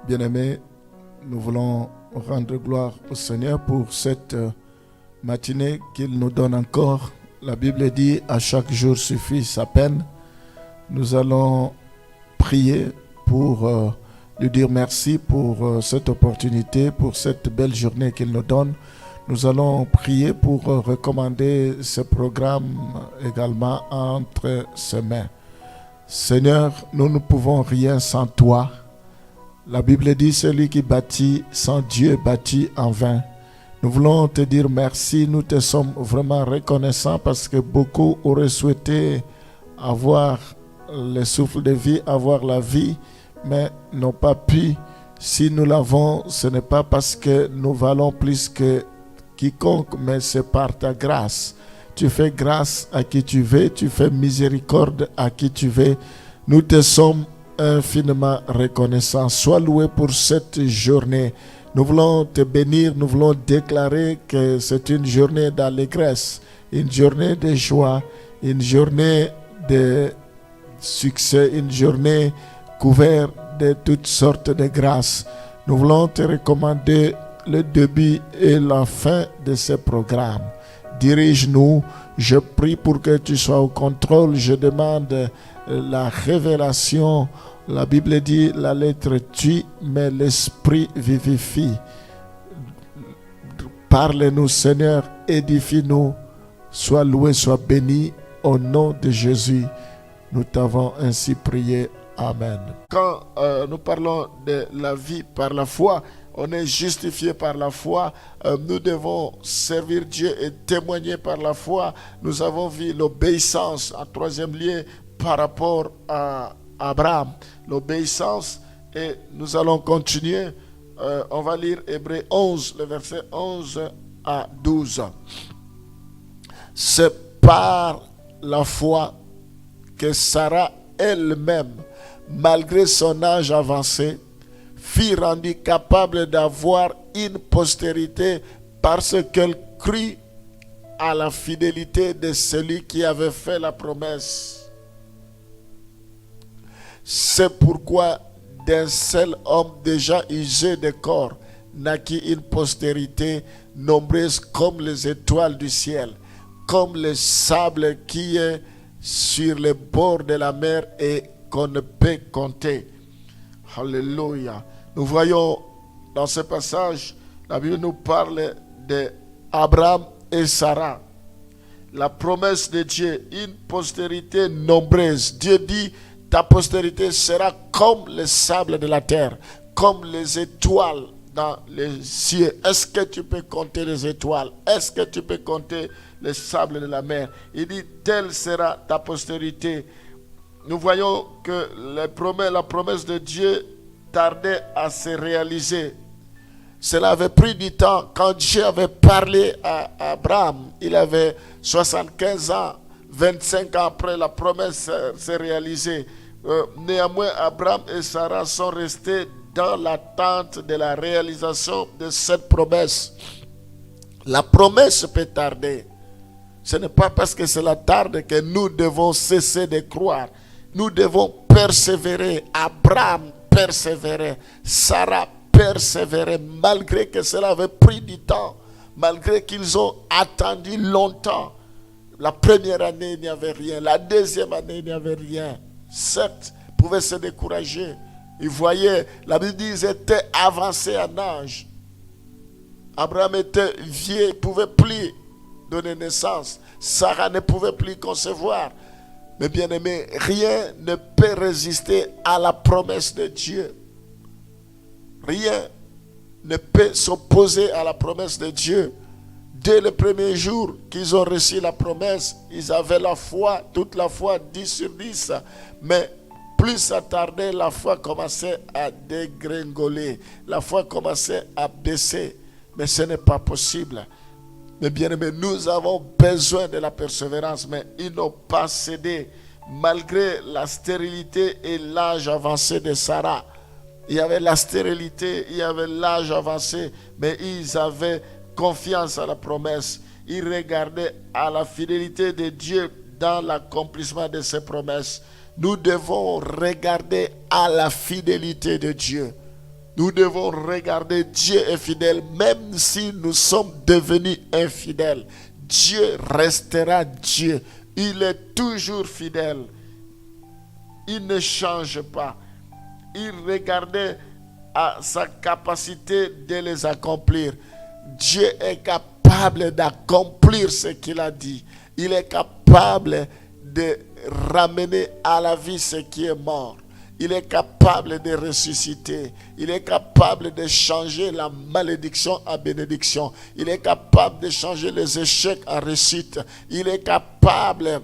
Bien-aimés, nous voulons rendre gloire au Seigneur pour cette matinée qu'il nous donne encore. La Bible dit « À chaque jour suffit sa peine ». Nous allons prier pour lui dire merci pour cette opportunité, pour cette belle journée qu'il nous donne. Nous allons prier pour recommander ce programme également entre ses mains. Seigneur, nous ne pouvons rien sans toi. La Bible dit, celui qui bâtit sans Dieu bâtit en vain. Nous voulons te dire merci, nous te sommes vraiment reconnaissants parce que beaucoup auraient souhaité avoir le souffle de vie, avoir la vie, mais n'ont pas pu. Si nous l'avons, ce n'est pas parce que nous valons plus que quiconque, mais c'est par ta grâce. Tu fais grâce à qui tu veux, tu fais miséricorde à qui tu veux. Nous te sommes infiniment reconnaissants. Sois loué pour cette journée. Nous voulons te bénir, nous voulons déclarer que c'est une journée d'allégresse, une journée de joie, une journée de succès, une journée couverte de toutes sortes de grâces. Nous voulons te recommander le début et la fin de ce programme. Dirige-nous, je prie pour que tu sois au contrôle, je demande la révélation. La Bible dit la lettre tue, mais l'esprit vivifie. Parle-nous, Seigneur, édifie-nous, sois loué, sois béni, au nom de Jésus. Nous t'avons ainsi prié. Amen. Quand nous parlons de la vie par la foi, on est justifié par la foi. Nous devons servir Dieu et témoigner par la foi. Nous avons vu l'obéissance en troisième lieu par rapport à Abraham. L'obéissance, et nous allons continuer. On va lire Hébreux 11, le verset 11 à 12. C'est par la foi que Sarah elle-même, malgré son âge avancé, fut rendue capable d'avoir une postérité parce qu'elle crut à la fidélité de celui qui avait fait la promesse. C'est pourquoi d'un seul homme déjà usé de corps naquit une postérité nombreuse comme les étoiles du ciel, comme le sable qui est sur les bords de la mer et qu'on ne peut compter. Alléluia. Nous voyons dans ce passage, la Bible nous parle d'Abraham et Sarah. La promesse de Dieu, une postérité nombreuse. Dieu dit, ta postérité sera comme le sable de la terre, comme les étoiles dans les cieux. Est-ce que tu peux compter les étoiles? Est-ce que tu peux compter le sable de la mer? Il dit, telle sera ta postérité. Nous voyons que la promesse de Dieu tardait à se réaliser. Cela avait pris du temps. Quand Dieu avait parlé à Abraham, il avait 75 ans. 25 ans après, la promesse s'est réalisée. Néanmoins, Abraham et Sarah sont restés dans l'attente de la réalisation de cette promesse. La promesse peut tarder. Ce n'est pas parce que cela tarde que nous devons cesser de croire. Nous devons persévérer. Abraham persévérait. Sarah persévérait malgré que cela avait pris du temps. Malgré qu'ils ont attendu longtemps. La première année, il n'y avait rien. La deuxième année, il n'y avait rien. Certes, ils pouvaient se décourager. Ils voyaient, la Bible dit, ils étaient avancés en âge. Abraham était vieux, il ne pouvait plus donner naissance. Sarah ne pouvait plus concevoir. Mais bien aimé, rien ne peut résister à la promesse de Dieu. Rien ne peut s'opposer à la promesse de Dieu. Dès le premier jour qu'ils ont reçu la promesse, ils avaient la foi, toute la foi, 10 sur 10. Mais plus ça tardait, la foi commençait à dégringoler. La foi commençait à baisser. Mais ce n'est pas possible. Mais bien aimé, nous avons besoin de la persévérance, mais ils n'ont pas cédé. Malgré la stérilité et l'âge avancé de Sarah. Il y avait la stérilité, il y avait l'âge avancé, mais ils avaient confiance à la promesse. Ils regardaient à la fidélité de Dieu dans l'accomplissement de ses promesses. Nous devons regarder à la fidélité de Dieu. Nous devons regarder Dieu est fidèle, même si nous sommes devenus infidèles. Dieu restera Dieu. Il est toujours fidèle. Il ne change pas. Il regardait à sa capacité de les accomplir. Dieu est capable d'accomplir ce qu'il a dit. Il est capable de ramener à la vie ce qui est mort. Il est capable de ressusciter. Il est capable de changer la malédiction en bénédiction. Il est capable de changer les échecs en réussite. Il est capable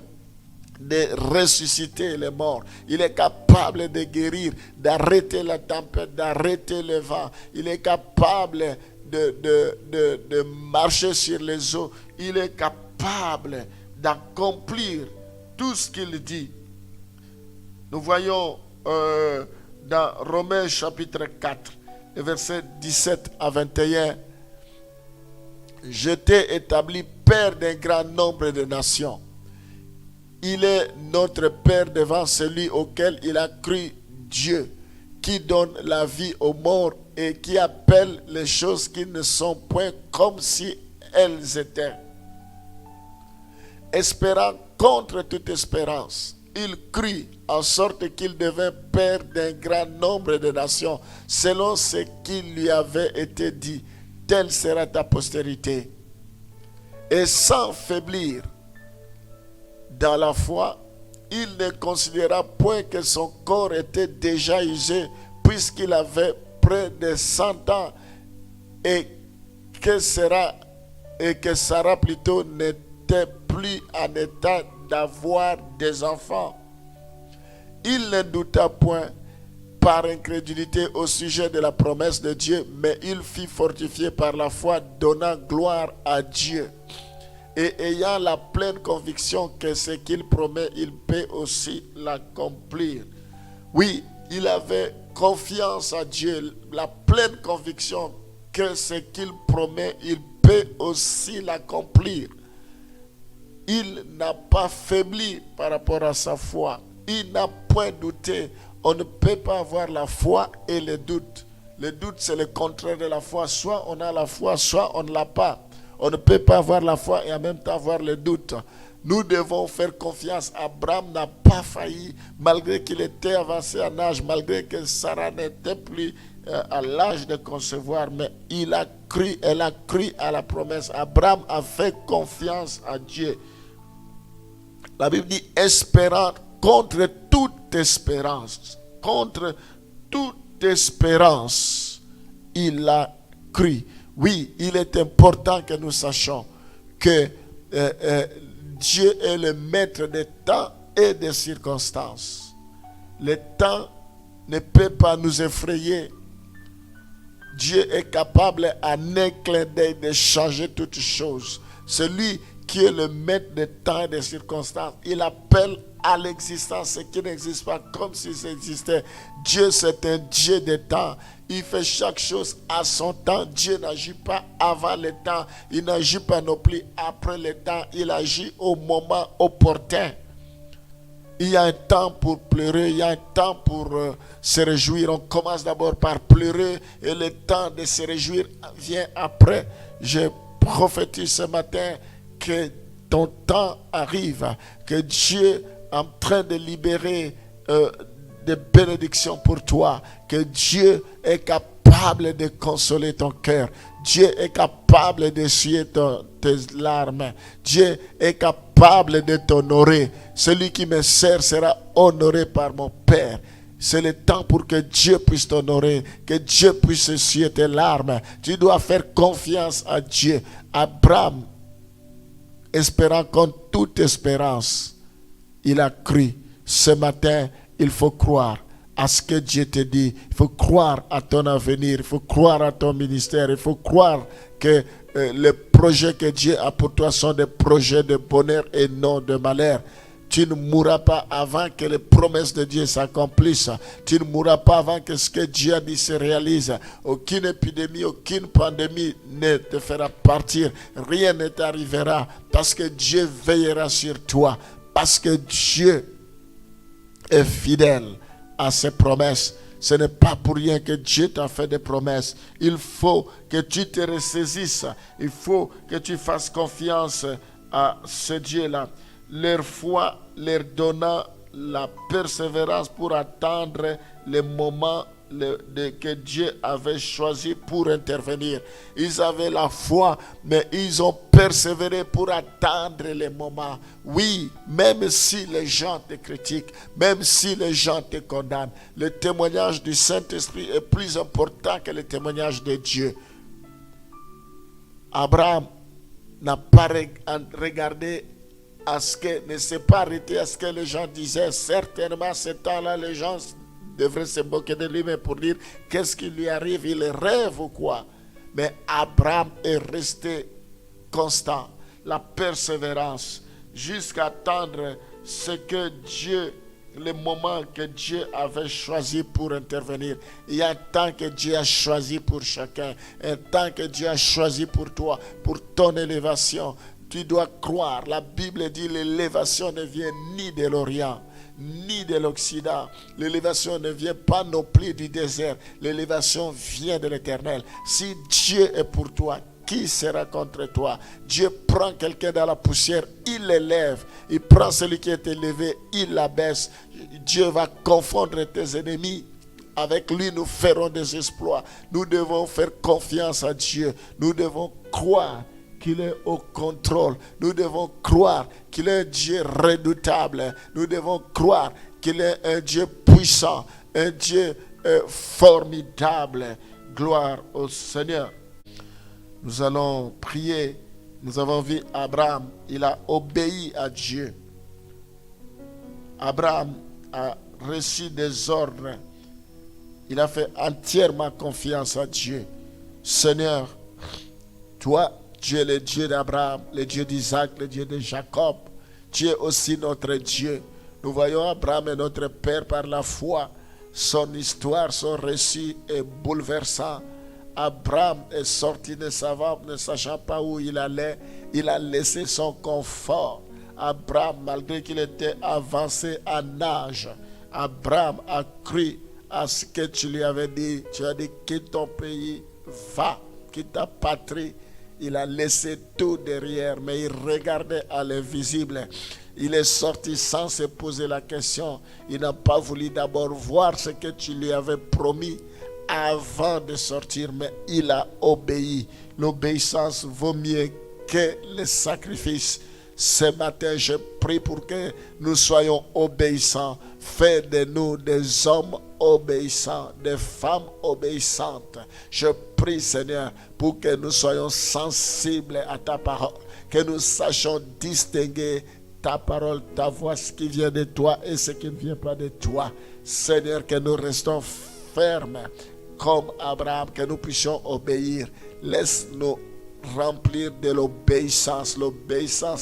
de ressusciter les morts. Il est capable de guérir, d'arrêter la tempête, d'arrêter le vent. Il est capable de marcher sur les eaux. Il est capable d'accomplir tout ce qu'il dit. Nous voyons dans Romains chapitre 4, versets 17 à 21, je t'ai établi père d'un grand nombre de nations. Il est notre Père devant celui auquel il a cru, Dieu, qui donne la vie aux morts et qui appelle les choses qui ne sont point comme si elles étaient. Espérant contre toute espérance, il crut en sorte qu'il devint père d'un grand nombre de nations, selon ce qui lui avait été dit, telle sera ta postérité. Et sans faiblir dans la foi, il ne considéra point que son corps était déjà usé, puisqu'il avait près de 100 ans, et que Sarah plutôt n'était plus en état d'avoir des enfants. Il ne douta point par incrédulité au sujet de la promesse de Dieu, mais il fut fortifié par la foi, donnant gloire à Dieu. Et ayant la pleine conviction que ce qu'il promet, il peut aussi l'accomplir. Oui, il avait confiance à Dieu, la pleine conviction que ce qu'il promet, il peut aussi l'accomplir. Il n'a pas faibli par rapport à sa foi. Il n'a point douté. On ne peut pas avoir la foi et le doute. Le doute, c'est le contraire de la foi. Soit on a la foi, soit on ne l'a pas. On ne peut pas avoir la foi et en même temps avoir le doute. Nous devons faire confiance. Abraham n'a pas failli, malgré qu'il était avancé en âge, malgré que Sarah n'était plus à l'âge de concevoir, mais il a cru, elle a cru à la promesse. Abraham a fait confiance à Dieu. La Bible dit espérant contre toute espérance. Contre toute espérance, il a cru. Oui, il est important que nous sachions que Dieu est le maître des temps et des circonstances. Le temps ne peut pas nous effrayer. Dieu est capable en un clin d'œil de changer toutes choses. Celui qui est le maître des temps et des circonstances, il appelle à l'existence ce qui n'existe pas comme si ça existait. Dieu, c'est un Dieu des temps. Il fait chaque chose à son temps. Dieu n'agit pas avant le temps. Il n'agit pas non plus après le temps. Il agit au moment opportun. Il y a un temps pour pleurer, il y a un temps pour se réjouir. On commence d'abord par pleurer et le temps de se réjouir vient après. Je prophétise ce matin que ton temps arrive, que Dieu est en train de libérer des bénédictions pour toi, que Dieu est capable de consoler ton cœur. Dieu est capable d'essuyer tes larmes. Dieu est capable de t'honorer. Celui qui me sert sera honoré par mon Père. C'est le temps pour que Dieu puisse t'honorer, que Dieu puisse essuyer tes larmes. Tu dois faire confiance à Dieu. Abraham, espérant contre toute espérance, il a cru. Ce matin, il faut croire à ce que Dieu te dit. Il faut croire à ton avenir. Il faut croire à ton ministère. Il faut croire que les projets que Dieu a pour toi sont des projets de bonheur et non de malheur. Tu ne mourras pas avant que les promesses de Dieu s'accomplissent. Tu ne mourras pas avant que ce que Dieu a dit se réalise. Aucune épidémie, aucune pandémie ne te fera partir. Rien ne t'arrivera parce que Dieu veillera sur toi. Parce que Dieu est fidèle à ses promesses. Ce n'est pas pour rien que Dieu t'a fait des promesses. Il faut que tu te ressaisisses. Il faut que tu fasses confiance à ce Dieu-là. Leur foi leur donna la persévérance pour attendre le moment que Dieu avait choisi pour intervenir. Ils avaient la foi, mais ils ont persévéré pour attendre le moment. Oui, même si les gens te critiquent, même si les gens te condamnent, le témoignage du Saint-Esprit est plus important que le témoignage de Dieu. Abraham n'a pas regardé à ce que, ne s'est pas arrêté à ce que les gens disaient. Certainement, ce temps-là, les gens devrait se moquer de lui, mais pour dire qu'est-ce qui lui arrive, il rêve ou quoi. Mais Abraham est resté constant, la persévérance, jusqu'à attendre ce que Dieu, le moment que Dieu avait choisi pour intervenir. Il y a un temps que Dieu a choisi pour chacun, un temps que Dieu a choisi pour toi, pour ton élévation. Tu dois croire. La Bible dit l'élévation ne vient ni de l'Orient, ni de l'Occident. L'élévation ne vient pas non plus du désert. L'élévation vient de l'Éternel. Si Dieu est pour toi, qui sera contre toi? Dieu prend quelqu'un dans la poussière, il l'élève. Il prend celui qui est élevé, il l'abaisse. Dieu va confondre tes ennemis. Avec lui, nous ferons des exploits. Nous devons faire confiance à Dieu. Nous devons croire qu'il est au contrôle. Nous devons croire qu'il est un Dieu redoutable. Nous devons croire qu'il est un Dieu puissant, un Dieu formidable. Gloire au Seigneur. Nous allons prier. Nous avons vu Abraham, il a obéi à Dieu. Abraham a reçu des ordres. Il a fait entièrement confiance à Dieu. Seigneur, toi, tu es le Dieu d'Abraham, le Dieu d'Isaac, le Dieu de Jacob. Tu es aussi notre Dieu. Nous voyons Abraham est notre Père par la foi. Son histoire, son récit est bouleversant. Abraham est sorti ne sachant pas où il allait. Il a laissé son confort. Abraham, malgré qu'il était avancé en âge, Abraham a cru à ce que tu lui avais dit. Tu as dit, quitte ton pays, va, quitte ta patrie. Il a laissé tout derrière, mais il regardait à l'invisible. Il est sorti sans se poser la question. Il n'a pas voulu d'abord voir ce que tu lui avais promis avant de sortir, mais il a obéi. L'obéissance vaut mieux que les sacrifices. Ce matin, je prie pour que nous soyons obéissants. Fais de nous des hommes obéissants, des femmes obéissantes. Je prie, Seigneur, pour que nous soyons sensibles à ta parole, que nous sachions distinguer ta parole, ta voix, ce qui vient de toi et ce qui ne vient pas de toi. Seigneur, que nous restons fermes comme Abraham, que nous puissions obéir. Laisse-nous remplir de l'obéissance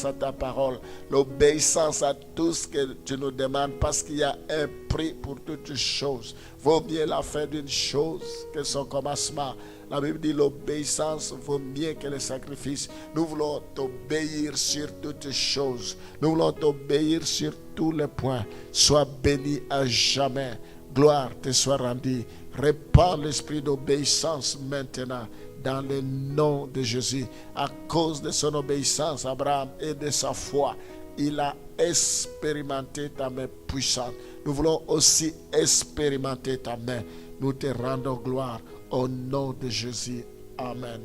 à ta parole, l'obéissance à tout ce que tu nous demandes, parce qu'il y a un prix pour toutes choses. Vaut mieux la fin d'une chose que son commencement. La Bible dit l'obéissance vaut mieux que le sacrifice. Nous voulons t'obéir sur toutes choses. Nous voulons t'obéir sur tous les points. Sois béni à jamais. Gloire te soit rendue. Répands l'esprit d'obéissance maintenant dans le nom de Jésus. À cause de son obéissance, Abraham, et de sa foi, il a expérimenté ta main puissante. Nous voulons aussi expérimenter ta main. Nous te rendons gloire au nom de Jésus. Amen.